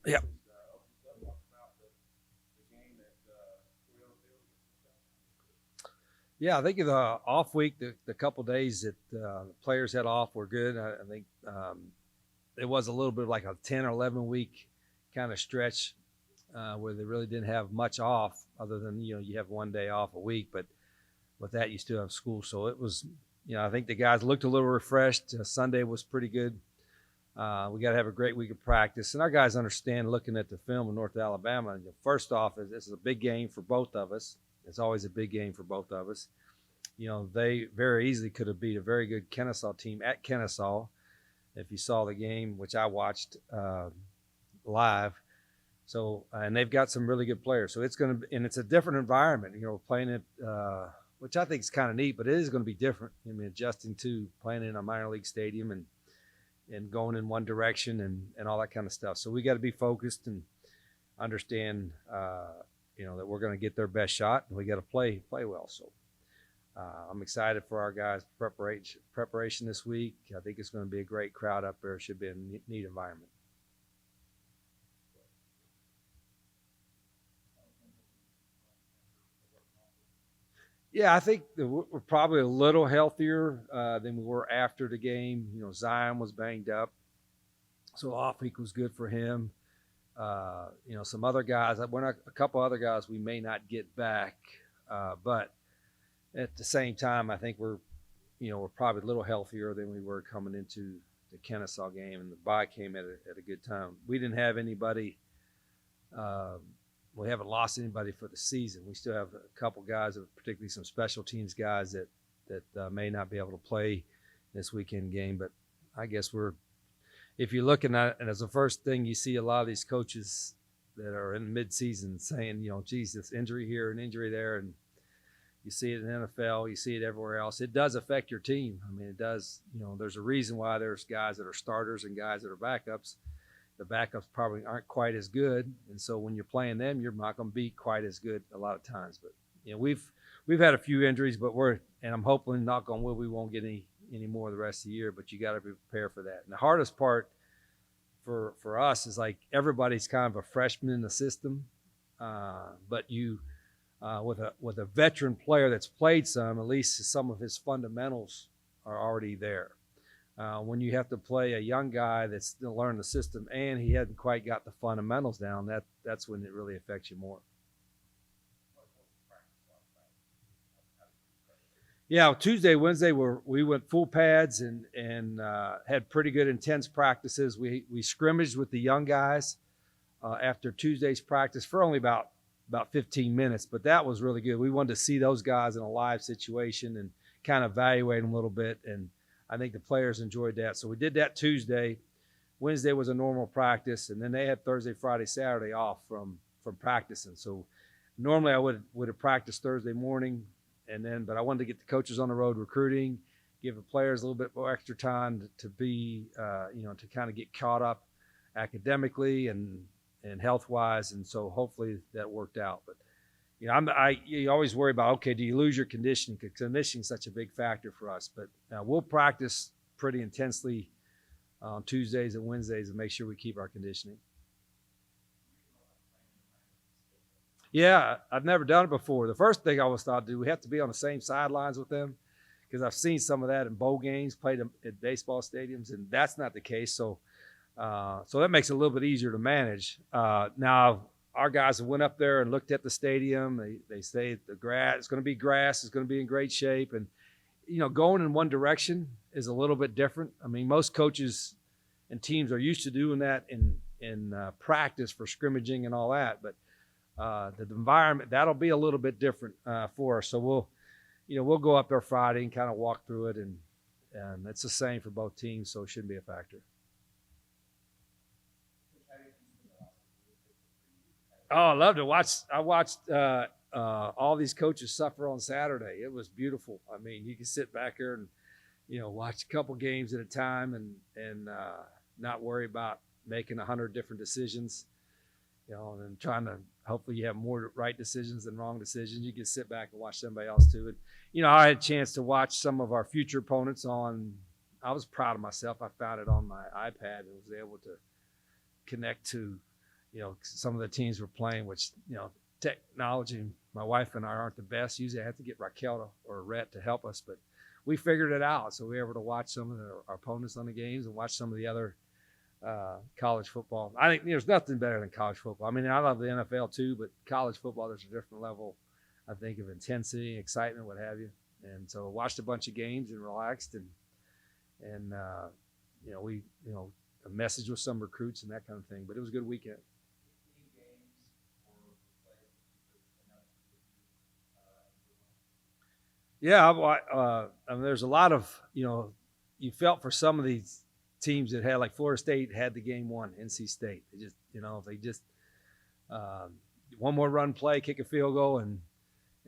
Yeah. Yeah, I think the off week, the couple days that the players had off were good. I think it was a little bit like a 10 or 11 week kind of stretch where they really didn't have much off other than, you have one day off a week. But with that, you still have school. So it was, I think the guys looked a little refreshed. Sunday was pretty good. We got to have a great week of practice. And our guys understand looking at the film in North Alabama. First off, this is a big game for both of us. It's always a big game for both of us. They very easily could have beat a very good Kennesaw team at Kennesaw. If you saw the game, which I watched live. So, and they've got some really good players. So it's going to be, and it's a different environment, playing it, which I think is kind of neat, but it is going to be different. I mean, adjusting to playing in a minor league stadium and going in one direction and all that kind of stuff. So we got to be focused and understand, that we're going to get their best shot and we got to play well. So I'm excited for our guys' preparation this week. I think it's going to be a great crowd up there. It should be a neat environment. Yeah, I think that we're probably a little healthier than we were after the game. Zion was banged up, so off week was good for him. Some other guys, a couple other guys we may not get back, but at the same time, I think we're probably a little healthier than we were coming into the Kennesaw game, and the bye came at a good time. We didn't have anybody. Uh, we haven't lost anybody for the season. We still have a couple guys, particularly some special teams guys that may not be able to play this weekend game. But I guess if you're looking at it, and as the first thing you see a lot of these coaches that are in mid-season saying, geez, this injury here and injury there, and you see it in the NFL, you see it everywhere else. It does affect your team. I mean, it does. There's a reason why there's guys that are starters and guys that are backups. The backups probably aren't quite as good, and so when you're playing them, you're not going to be quite as good a lot of times. But we've had a few injuries, but and I'm hoping, knock on wood, we won't get any more the rest of the year. But you got to be prepared for that. And the hardest part for us is like everybody's kind of a freshman in the system, but you with a veteran player that's played some, at least some of his fundamentals are already there. When you have to play a young guy that's still learning the system and he hadn't quite got the fundamentals down, that's when it really affects you more. Yeah, Tuesday, Wednesday, we went full pads and had pretty good intense practices. We scrimmaged with the young guys after Tuesday's practice for only about 15 minutes, but that was really good. We wanted to see those guys in a live situation and kind of evaluate them a little bit, and I think the players enjoyed that. So we did that Tuesday. Wednesday was a normal practice, and then they had Thursday, Friday, Saturday off from practicing. So normally I would have practiced Thursday morning, but I wanted to get the coaches on the road recruiting, give the players a little bit more extra time to be, to kind of get caught up academically and health wise, and so hopefully that worked out. But you always worry about, okay, do you lose your conditioning? Because conditioning is such a big factor for us. But we'll practice pretty intensely on Tuesdays and Wednesdays and make sure we keep our conditioning. Yeah, I've never done it before. The first thing I always thought, do we have to be on the same sidelines with them? Because I've seen some of that in bowl games, played at baseball stadiums, and that's not the case. So that makes it a little bit easier to manage. Now, our guys have went up there and looked at the stadium. They say the grass, it's going to be grass, it's going to be in great shape. And, going in one direction is a little bit different. I mean, most coaches and teams are used to doing that in practice for scrimmaging and all that. But the environment, that'll be a little bit different for us. So we'll go up there Friday and kind of walk through it. And it's the same for both teams, so it shouldn't be a factor. Oh, I loved to watch. I watched all these coaches suffer on Saturday. It was beautiful. I mean, you can sit back here and watch a couple games at a time and not worry about making 100 different decisions. And trying to hopefully you have more right decisions than wrong decisions. You can sit back and watch somebody else do it. I had a chance to watch some of our future opponents on. I was proud of myself. I found it on my iPad and was able to connect to some of the teams were playing, which, technology, my wife and I aren't the best. Usually I have to get Raquel or Rhett to help us, but we figured it out. So we were able to watch some of our opponents on the games and watch some of the other college football. I think there's nothing better than college football. I mean, I love the NFL too, but college football, there's a different level, I think, of intensity, excitement, what have you. And so watched a bunch of games and relaxed and we, a message with some recruits and that kind of thing, but it was a good weekend. Yeah, I mean, there's a lot of, you felt for some of these teams that had, like Florida State had the game won, NC State. They just one more run play, kick a field goal, and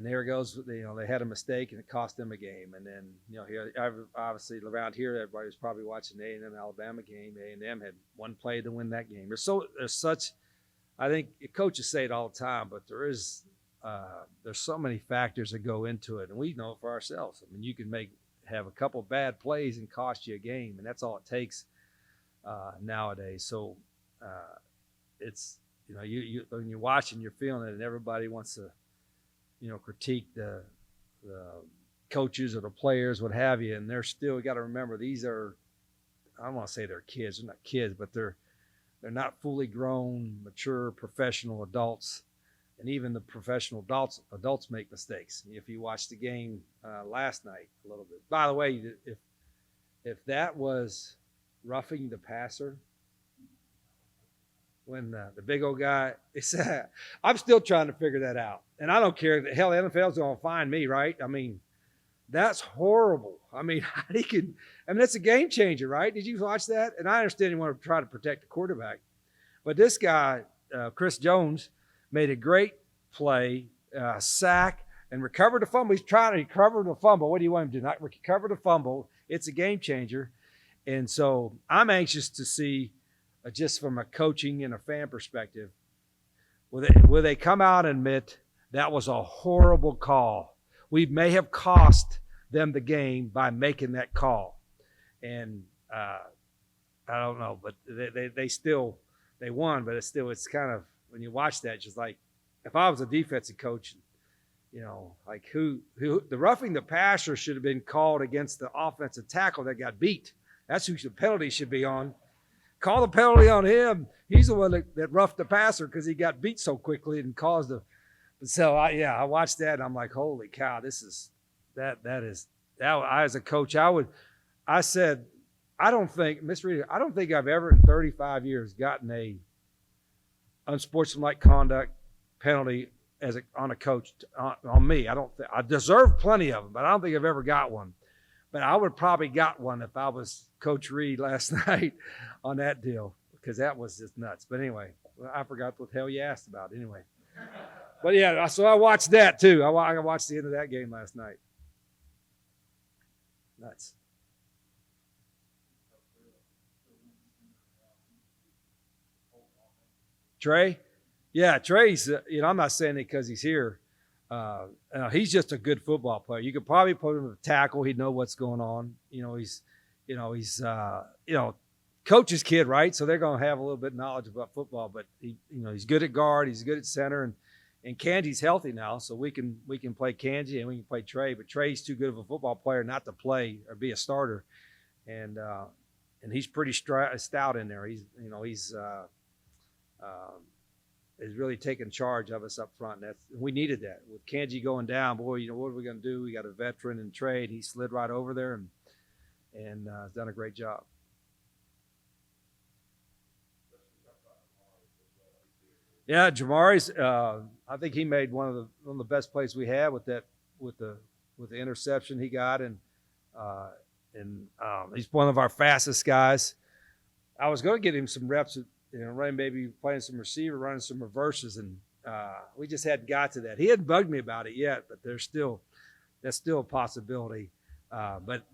there it goes. They had a mistake and it cost them a game. And then, here, obviously around here, everybody was probably watching the A&M Alabama game. A&M had one play to win that game. There's such, I think coaches say it all the time, but there's so many factors that go into it, and we know it for ourselves. I mean, you can have a couple bad plays and cost you a game, and that's all it takes nowadays. So it's you when you're watching, you're feeling it, and everybody wants to critique the coaches or the players, what have you, and they're still, you got to remember, these are, I don't want to say they're kids, they're not kids, but they're not fully grown, mature, professional adults. And even the professional adults make mistakes. If you watched the game last night a little bit. By the way, if that was roughing the passer, when the big old guy, I'm still trying to figure that out. And I don't care. Hell, the NFL's going to find me, right? I mean, that's horrible. I mean, that's a game changer, right? Did you watch that? And I understand you want to try to protect the quarterback. But this guy, Chris Jones, made a great play, sack, and recovered the fumble. He's trying to recover the fumble. What do you want him to do? Not recover the fumble. It's a game changer. And so I'm anxious to see, just from a coaching and a fan perspective, will they come out and admit that was a horrible call? We may have cost them the game by making that call. And I don't know, but they won, but it's kind of, when you watch that, just like if I was a defensive coach, like who the roughing the passer should have been called against the offensive tackle that got beat. That's who the penalty should be on. Call the penalty on him. He's the one that roughed the passer because he got beat so quickly and caused a. So I watched that and I'm like, holy cow, this is that is that. I, as a coach, I said, I don't think I've ever in 35 years gotten a unsportsmanlike conduct penalty on a coach on me. I deserve plenty of them, but I don't think I've ever got one. But I would probably got one if I was Coach Reed last night on that deal, because that was just nuts. But anyway, I forgot what the hell you asked about anyway. But yeah, so I watched that too. I watched the end of that game last night. Nuts. Trey? Yeah, Trey's, I'm not saying it because he's here. He's just a good football player. You could probably put him at tackle. He'd know what's going on. He's coach's kid, right? So they're going to have a little bit of knowledge about football, but he's good at guard. He's good at center, and Kanji's healthy now, so we can play Kanji and we can play Trey, but Trey's too good of a football player not to play or be a starter. And he's pretty stout in there. He's really taking charge of us up front. And we needed that. With Kanji going down, boy, what are we going to do? We got a veteran in trade. He slid right over there and has done a great job. Yeah, Jamari's. I think he made one of the best plays we had with the interception he got, and he's one of our fastest guys. I was going to get him some reps at, running, maybe playing some receiver, running some reverses, and we just hadn't got to that. He hadn't bugged me about it yet, but that's still a possibility. But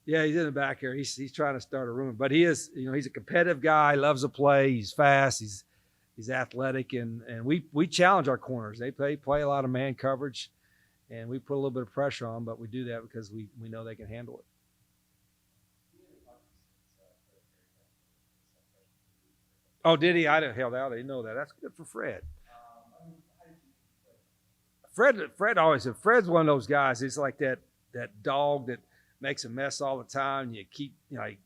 yeah, he's in the back here. He's trying to start a rumor, but he is, he's a competitive guy, loves to play. He's fast. He's athletic, and we challenge our corners. They play a lot of man coverage, and we put a little bit of pressure on, but we do that because we know they can handle it. Oh, did he? I didn't held out. I didn't know that. That's good for Fred. Fred always. Fred's one of those guys. He's like that dog that makes a mess all the time. You keep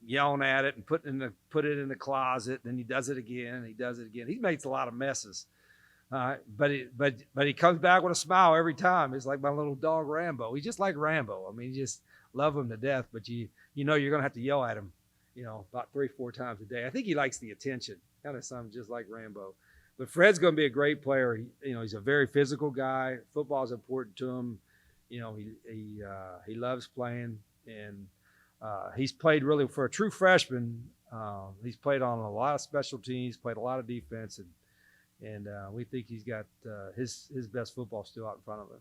yelling at it and put it in the closet. Then he does it again. And he does it again. He makes a lot of messes. But he comes back with a smile every time. It's like my little dog Rambo. He's just like Rambo. I mean, you just love him to death. But you're gonna have to yell at him, about 3-4 times a day. I think he likes the attention. Kind of something just like Rambo. But Fred's going to be a great player. He's a very physical guy. Football's important to him. He loves playing, and he's played really for a true freshman. He's played on a lot of special teams, played a lot of defense, and we think he's got his best football still out in front of him.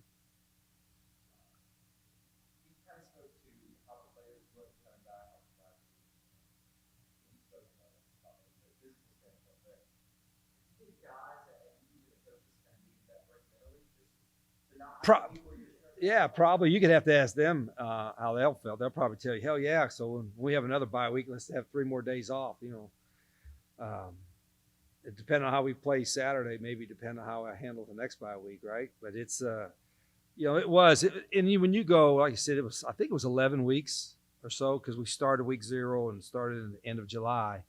Yeah, probably. You could have to ask them how they'll feel. They'll probably tell you, hell yeah. So when we have another bye week, let's have 3 more days off. It depends on how we play Saturday, maybe depend on how I handle the next bye week, right? But it's, it was. When you go, like I said, I think it was 11 weeks or so because we started week 0 and started in the end of July.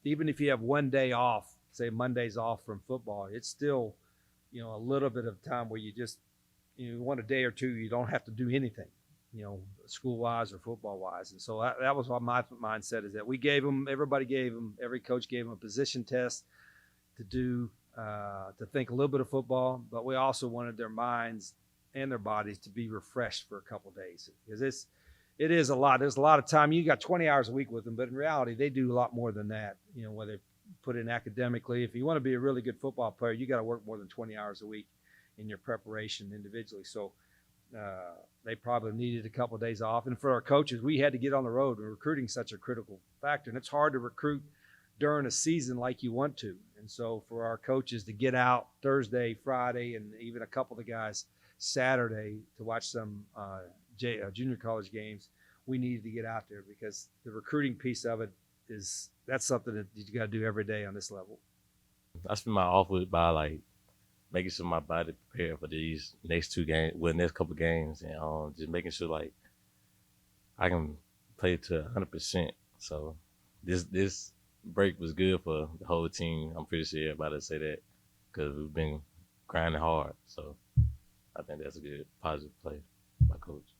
Even if you have 1 day off, say Monday's off from football, it's still, a little bit of time where you just, one a day or two, you don't have to do anything, school-wise or football-wise. And so that was what my mindset is that every coach gave them a position test to do, to think a little bit of football, but we also wanted their minds and their bodies to be refreshed for a couple of days because it is a lot. There's a lot of time. You got 20 hours a week with them, but in reality, they do a lot more than that, whether put in academically. If you want to be a really good football player, you got to work more than 20 hours a week in your preparation individually. So they probably needed a couple of days off. And for our coaches, we had to get on the road. And recruiting such a critical factor. And it's hard to recruit during a season like you want to. And so for our coaches to get out Thursday, Friday, and even a couple of the guys Saturday to watch some junior college games, we needed to get out there because the recruiting piece of it that's something that you got to do every day on this level. I spend my off week by making sure my body prepared for these next couple of games, and just making sure I can play to 100%. So this break was good for the whole team. I'm pretty sure everybody say that because we've been grinding hard. So I think that's a good positive play by coach.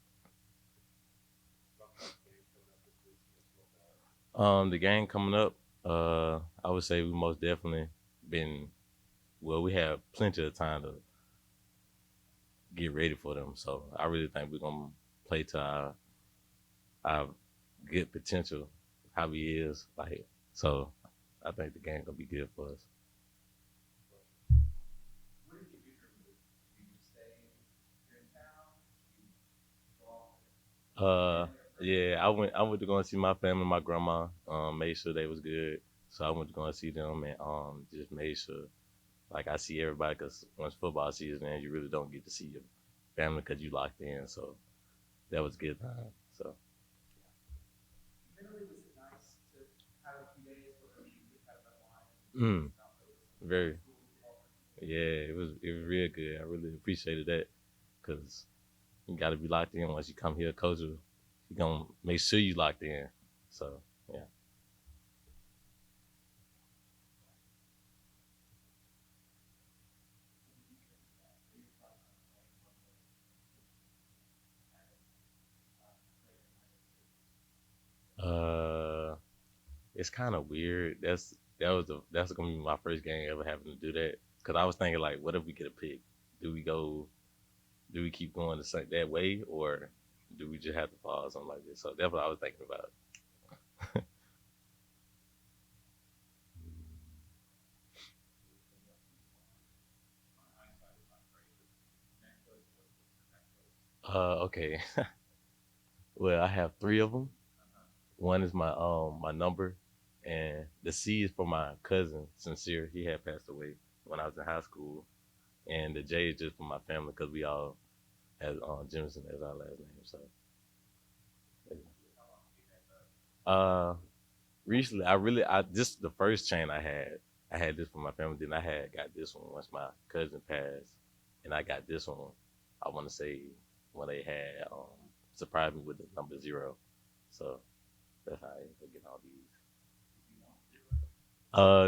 The game coming up, I would say we most definitely we have plenty of time to get ready for them. So I really think we're going to play to our good potential, how he is. So I think the game going to be good for us. What did you do during the week? Did you stay here in town? Did you go off? Yeah, I went to go and see my family, my grandma. Made sure they was good. So I went to go and see them and just made sure I see everybody because once football season ends, you really don't get to see your family because you locked in. So that was a good time. So. Mentally, was it nice to have a few days where you could have that line? Very. Yeah, it was real good. I really appreciated that because you got to be locked in once you come here. Coach, you gonna make sure you locked in. So yeah. It's kind of weird. That's gonna be my first game ever having to do that. Cause I was thinking what if we get a pick? Do we keep going that way, or do we just have to pause something like this? So that's what I was thinking about. Okay. Well, I have 3 of them. One is my number, and the C is for my cousin, Sincere. He had passed away when I was in high school, and the J is just for my family because we all had Jemison as our last name. So, recently, this the first chain I had. I had this for my family. Then I had got this one once my cousin passed, and I got this one. I want to say when they had surprised me with the number 0. So that's how I ended up getting all these.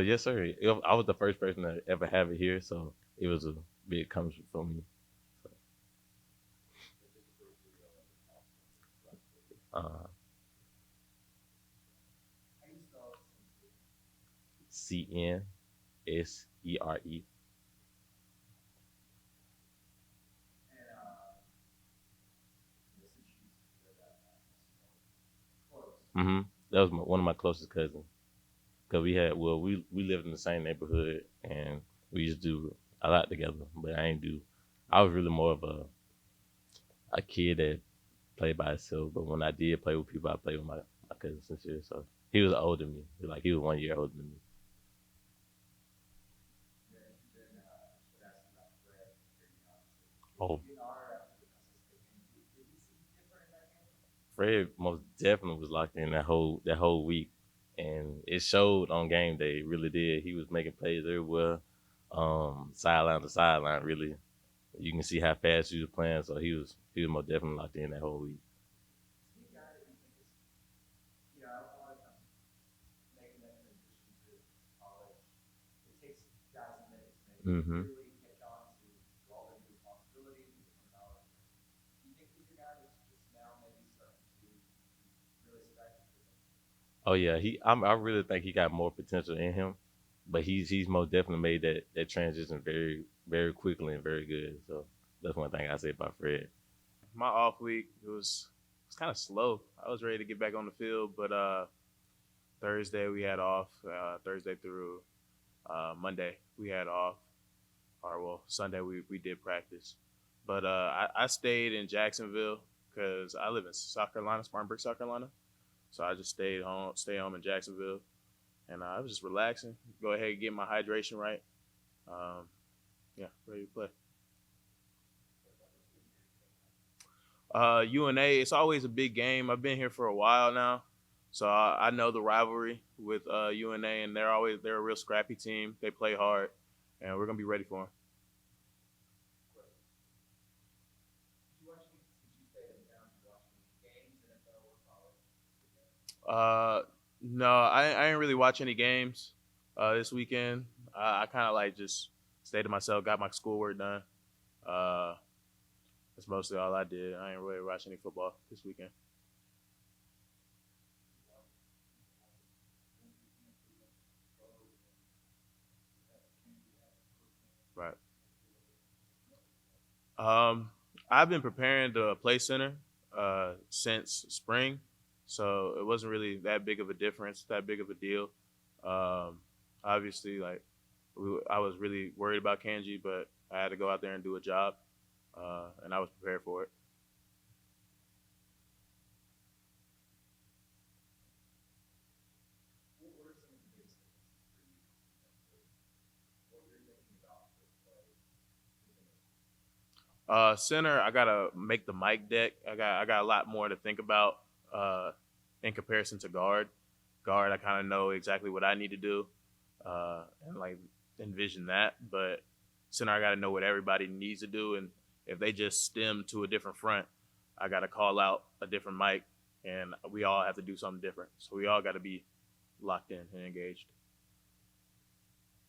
Yes, sir. I was the first person to ever have it here, so it was a big accomplishment for me. So, uh, How you spell Cincinnati? CNSERE. And since you said that, close. That was one of my closest cousins. Cause we lived in the same neighborhood and we used to do a lot together. But I ain't do. I was really more of a kid that played by himself. But when I did play with people, I played with my cousin Sincere. So he was older than me. He was 1 year older than me. Then should ask about Fred. Oh, Did you honor after the Kennesaw State game? Did he seem different in that game? Fred most definitely was locked in that whole week, and it showed on game day. It really did. He was making plays everywhere, sideline to sideline. Really, you can see how fast he was playing. So he was most definitely locked in that whole week. Is he a guy that you think is, a lot of times making that transition to college, it takes guys minutes maybe to hmm really catch on to all their new responsibilities and different knowledge. Do you think he's a guy that's just now maybe starting to really scratch his itch? Oh yeah, I really think he got more potential in him, but he's most definitely made that transition very very quickly and very good. So that's one thing I say about Fred. My off week it was kind of slow. I was ready to get back on the field, but Thursday we had off. Thursday through Monday we had off. Or well, Sunday we did practice, but I stayed in Jacksonville because I live in South Carolina, Spartanburg, South Carolina. So I just stay home in Jacksonville, and I was just relaxing. Go ahead and get my hydration right. Um, yeah, ready to play. UNA, it's always a big game. I've been here for a while now, so I know the rivalry with UNA, and they're a real scrappy team. They play hard, and we're gonna be ready for them. Did you watch any, since you stayed in town, did you watch any games, NFL or college? No, I didn't really watch any games this weekend. I kind of like just stayed to myself, got my schoolwork done. Uh, that's mostly all I did. I ain't really watch any football this weekend. Right. Um, I've been preparing to play center since spring, so it wasn't really that big of a difference, that big of a deal. Um, obviously, I was really worried about Kanji, but I had to go out there and do a job, and I was prepared for it. What are some of the biggest differences for you in terms of what you're thinking about for play? Center, I gotta make the mic deck. I got a lot more to think about uh, in comparison to guard. Guard, I kind of know exactly what I need to do and like envision that. But center, I gotta know what everybody needs to do, and if they just stem to a different front, I gotta call out a different mic, and we all have to do something different. So we all got to be locked in and engaged.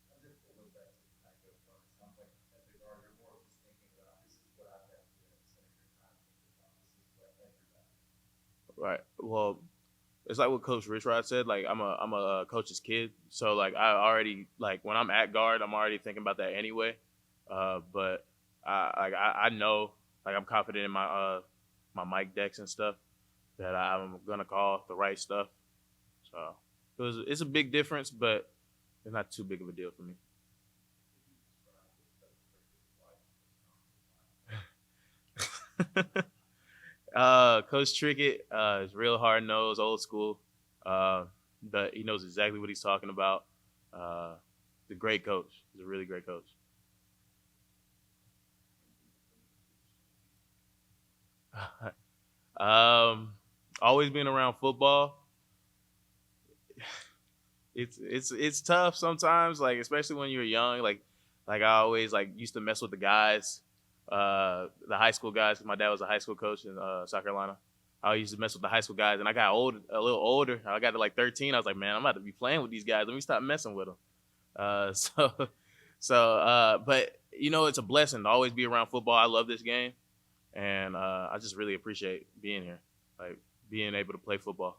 How difficult was that to kind of go from? It sounds like as a guard, you're more just thinking about this is what I've got to do. At the center, you're trying to think about this is what everybody. Right. Well, it's like what Coach Richrod said. Like I'm a coach's kid, so like I already like when I'm at guard, I'm already thinking about that anyway. But I know like I'm confident in my mic decks and stuff that I'm gonna call the right stuff. So it's a big difference, but it's not too big of a deal for me. Coach Trickett is real hard nosed, old school, uh, but he knows exactly what he's talking about. Uh, he's a great coach. He's a really great coach. um, always being around football. it's tough sometimes, like especially when you're young. Like I always like used to mess with the guys, the high school guys. 'Cause my dad was a high school coach in South Carolina. I used to mess with the high school guys, and I got a little older. I got to like 13. I was like, man, I'm about to be playing with these guys. Let me stop messing with them. But you know, it's a blessing to always be around football. I love this game, and I just really appreciate being here, like being able to play football.